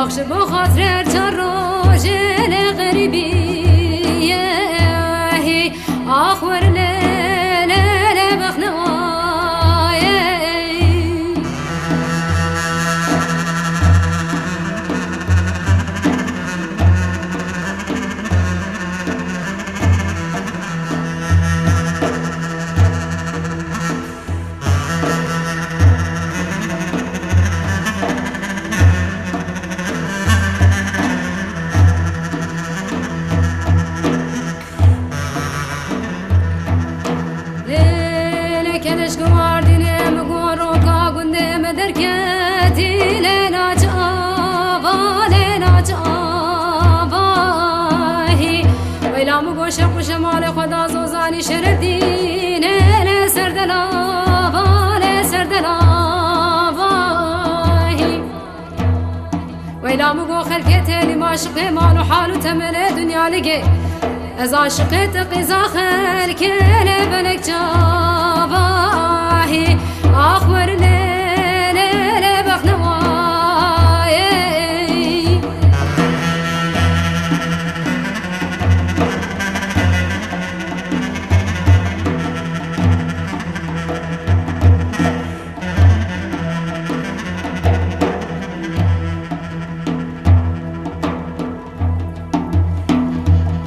آخش بخاطر چراجل غریبی آخور لیل بخنوای كلش قواردين مقوروكا قندم دركتي لنا جابا هي ويلا مقوش وشمال خدا زوزاني شردين لسر دلابا هي ويلا مقو خلقتي لي ما شقي مالو حالو تمنى دنيا لقي از عاشقت قضا خلق بلک جاباهی آخور لیل بخنوایی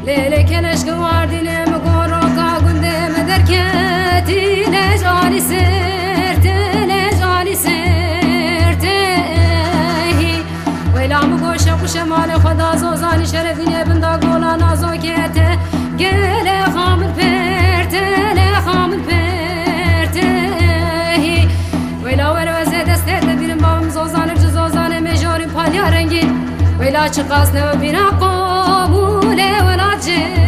لیل کلش گواردین مگوروکا گندم درکتی لجانی سرته ویلا مگوش خوش مال خدا زوزانی شرفینه بندا گولا نازوکته گل خامل پرته ویلا وروزه دسته دبیرم بابم زوزانم جزوزانم مجاریم پالیا رنگی ویلا چه قاسنه و بینا قاموله ولا جه